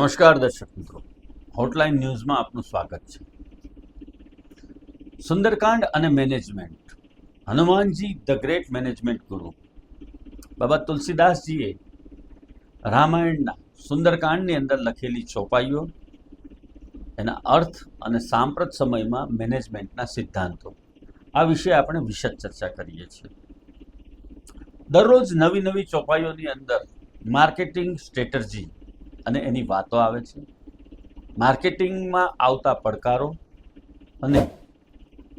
નમસ્કાર દર્શક મિત્રો, હોટલાઇન ન્યૂઝમાં આપનું સ્વાગત છે. સુંદરકાંડ અને management. Hanumanji the great management ગુરુ બાબા તુલસીદાસજીએ રામાયણના સુંદરકાંડની અંદર લખેલી ચોપાઈઓ, એના અર્થ અને સાંપ્રત સમયમાં મેનેજમેન્ટના સિદ્ધાંતો, આ વિશે આપણે વિશદ ચર્ચા કરીએ છીએ. દરરોજ નવી નવી ચોપાઈઓની અંદર માર્કેટિંગ સ્ટ્રેટર્જી અને એની વાતો આવે છે, માર્કેટિંગમાં આવતા પડકારો અને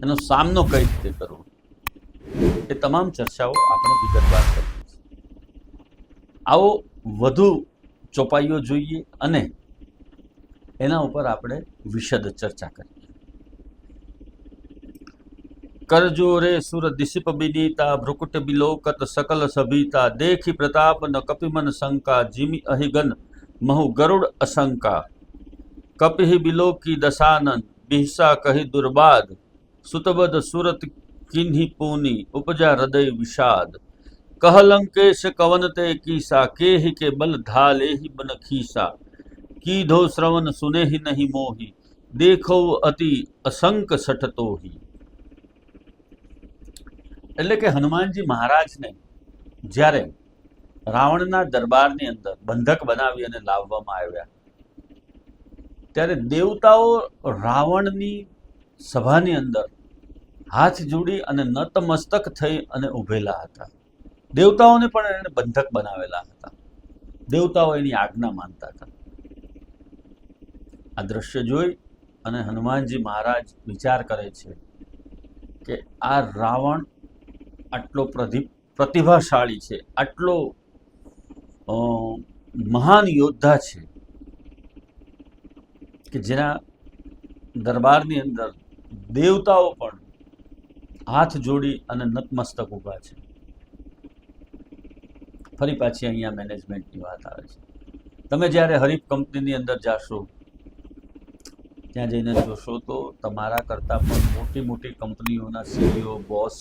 એનો સામનો કઈ રીતે કરવો, એ તમામ ચર્ચાઓ આપણે વિગતવાર કરીએ છીએ. આવો વધુ ચોપાઈઓ જોઈએ અને એના ઉપર આપણે વિશદ ચર્ચા કરીએ. કરજો રે સુર દિશિપ બિનીતા ભ્રુકુટ બિલોકત સકલ સભીતા દેખી પ્રતાપ ન કપિમન શંકા જીમી અહિગન महु गरुड़ अशंका कपिहि बिलोकी दशानन बिहसा कहि दुर्बाद सुतबद सुरत किन्हि पूनी उपजा हृदय विषाद कहलंकेश कवनते कीसा केहि के बल ढालेहि बन खीसा कीधो श्रवण सुनेहि नहीं मोहि देखो अति असंक सठतोहि. એટલે કે હનુમાનજી મહારાજને જ્યારે રાવણના દરબારની અંદર બંધક બનાવી અને લાવવામાં આવ્યા, ત્યારે દેવતાઓ રાવણની સભાની અંદર હાથ જોડી અને નતમસ્તક થઈ અને ઉભેલા હતા. દેવતાઓને પણ એને બંધક બનાવેલા હતા. દેવતાઓ એની આજ્ઞા માનતા હતા. આ દ્રશ્ય જોઈ અને હનુમાનજી મહારાજ વિચાર કરે છે કે આ રાવણ આટલો પ્રતિભાશાળી છે, આટલો મહાન યોદ્ધા છે કે જેના દરબારની અંદર દેવતાઓ પણ હાથ જોડી અને નતમસ્તક ઊભા છે. ફરી પાછી અહીંયા મેનેજમેન્ટની વાત આવે છે. તમે જ્યારે હરીફ કંપનીની અંદર જાશો, ત્યાં જઈને જોશો તો તમારા કરતાં પણ મોટી મોટી કંપનીઓના સીઈઓ, બોસ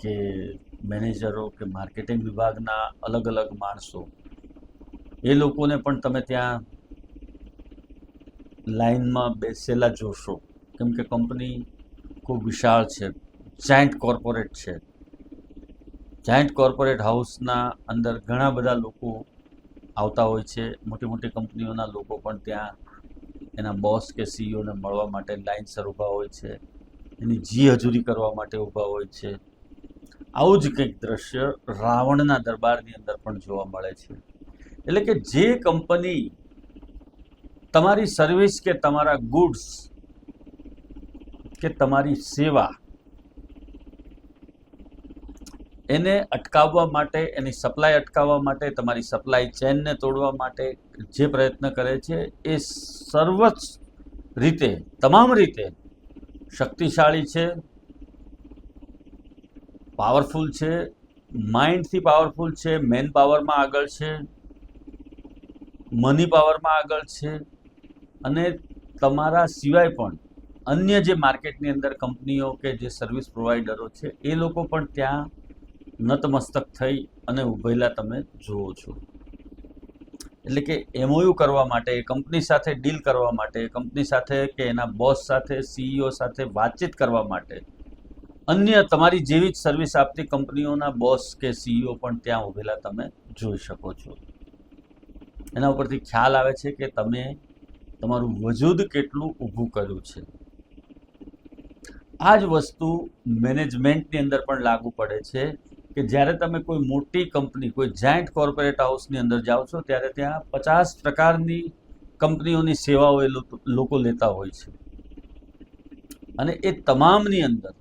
કે મેનેજરો કે માર્કેટિંગ વિભાગના અલગ અલગ માણસો, એ લોકોને પણ તમે ત્યાં લાઈનમાં બેસેલા જોશો, કેમ કે કંપની ખૂબ વિશાળ છે, જાયન્ટ કોર્પોરેટ છે. જાયન્ટ કોર્પોરેટ હાઉસના અંદર ઘણા બધા લોકો આવતા હોય છે. મોટી મોટી કંપનીઓના લોકો પણ ત્યાં એના બોસ કે સીઈઓને મળવા માટે લાઈનસર ઊભા હોય છે, એની જી હજૂરી કરવા માટે ઊભા હોય છે. આવું જ કંઈક દ્રશ્ય રાવણના દરબારની અંદર પણ જોવા મળે છે. એટલે કે જે કંપની તમારી સર્વિસ કે તમારા ગુડ્સ કે તમારી સેવા એને અટકાવવા માટે, એની સપ્લાય અટકાવવા માટે, તમારી સપ્લાય ચેનને તોડવા માટે જે પ્રયત્ન કરે છે, એ સર્વ રીતે, તમામ રીતે શક્તિશાળી છે, પાવરફુલ છે, માઇન્ડથી પાવરફુલ છે, મેન પાવરમાં આગળ છે, મની પાવરમાં આગળ છે, અને તમારા સિવાય પણ અન્ય જે માર્કેટની અંદર કંપનીઓ કે જે સર્વિસ પ્રોવાઈડરો છે, એ લોકો પણ ત્યાં નતમસ્તક થઈ અને ઉભેલા તમે જુઓ છો. એટલે કે એમઓયુ કરવા માટે, કંપની સાથે ડીલ કરવા માટે, કંપની સાથે કે એના બોસ સાથે, સીઈઓ સાથે વાતચીત કરવા માટે અન્ય તમારી જેવી જ સર્વિસ આપતી કંપનીઓના બોસ કે સીઈઓ પણ ત્યાં ઉભેલા તમે જોઈ શકો છો. એના ઉપરથી ખ્યાલ આવે છે કે તમે તમારું વજૂદ કેટલું ઊભું કર્યું છે. આ જ વસ્તુ મેનેજમેન્ટની અંદર પણ લાગુ પડે છે કે જ્યારે તમે કોઈ મોટી કંપની, કોઈ જાયન્ટ કોર્પોરેટ હાઉસની અંદર જાઓ છો, ત્યારે ત્યાં 50 પ્રકારની કંપનીઓની સેવાઓ એ લોકો લેતા હોય છે. અને એ તમામની અંદર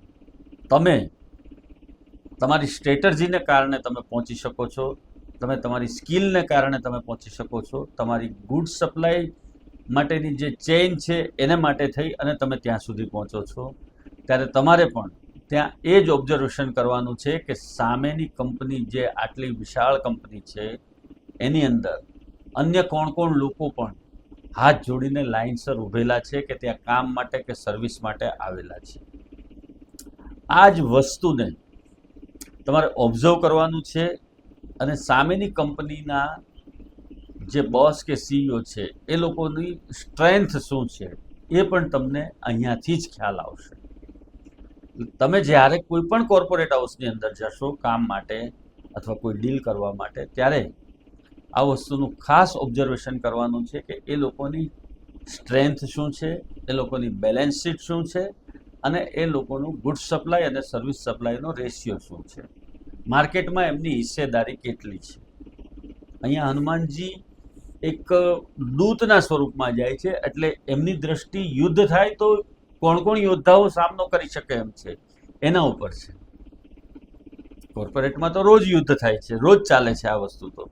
તમે તમારી સ્ટ્રેટર્જીને કારણે તમે પહોંચી શકો છો, તમે તમારી સ્કિલને કારણે તમે પહોંચી શકો છો, તમારી ગુડ સપ્લાય માટેની જે ચેઇન છે એને માટે થઈ અને તમે ત્યાં સુધી પહોંચો છો. ત્યારે તમારે પણ ત્યાં એ જ ઓબ્ઝર્વેશન કરવાનું છે કે સામેની કંપની, જે આટલી વિશાળ કંપની છે, એની અંદર અન્ય કોણ કોણ લોકો પણ હાથ જોડીને લાઇનસર ઊભેલા છે કે ત્યાં કામ માટે કે સર્વિસ માટે આવેલા છે. આ જ વસ્તુને તમારે ઓબ્ઝર્વ કરવાનું છે અને સામેની કંપનીના જે બોસ કે સીઈઓ છે એ લોકોની સ્ટ્રેન્થ શું છે એ પણ તમને અહીંયાથી જ ખ્યાલ આવશે. તમે જ્યારે કોઈ પણ કોર્પોરેટ હાઉસની અંદર જશો કામ માટે અથવા કોઈ ડીલ કરવા માટે, ત્યારે આ વસ્તુનું ખાસ ઓબ્ઝર્વેશન કરવાનું છે કે એ લોકોની સ્ટ્રેન્થ શું છે, એ લોકોની બેલેન્સ શીટ શું છે, અને એ લોકોનું ગુડ સપ્લાય અને સર્વિસ સપ્લાયનો રેશિયો શું છે, માર્કેટમાં એમની હિસ્સેદારી કેટલી છે. અહીંયા હનુમાનજી એક દૂતના સ્વરૂપમાં જાય છે, એટલે એમની દ્રષ્ટિ યુદ્ધ થાય તો કોણ કોણ યોદ્ધાઓ સામનો કરી શકે એમ છે એના ઉપર છે. કોર્પોરેટમાં તો રોજ યુદ્ધ થાય છે, રોજ ચાલે છે આ વસ્તુ, તો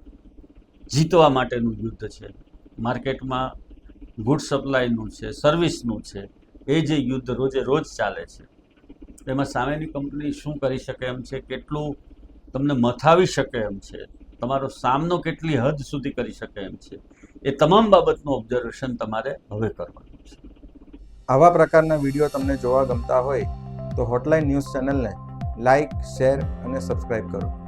જીતવા માટેનું યુદ્ધ છે. માર્કેટમાં ગુડ સપ્લાયનું છે, સર્વિસનું છે, એ જે યુદ્ધ રોજે રોજ ચાલે છે, એમાં સામેની કંપની શું કરી શકે એમ છે, કેટલું તમને મથાવી શકે એમ છે, તમારો સામનો કેટલી હદ સુધી કરી શકે એમ છે, એ તમામ બાબતનું ઓબ્ઝર્વેશન તમારે હવે કરવાનું છે. આવા પ્રકારના વિડીયો તમને જોવા ગમતા હોય તો હોટલાઇન ન્યૂઝ ચેનલને લાઇક, શેર અને સબસ્ક્રાઇબ કરો.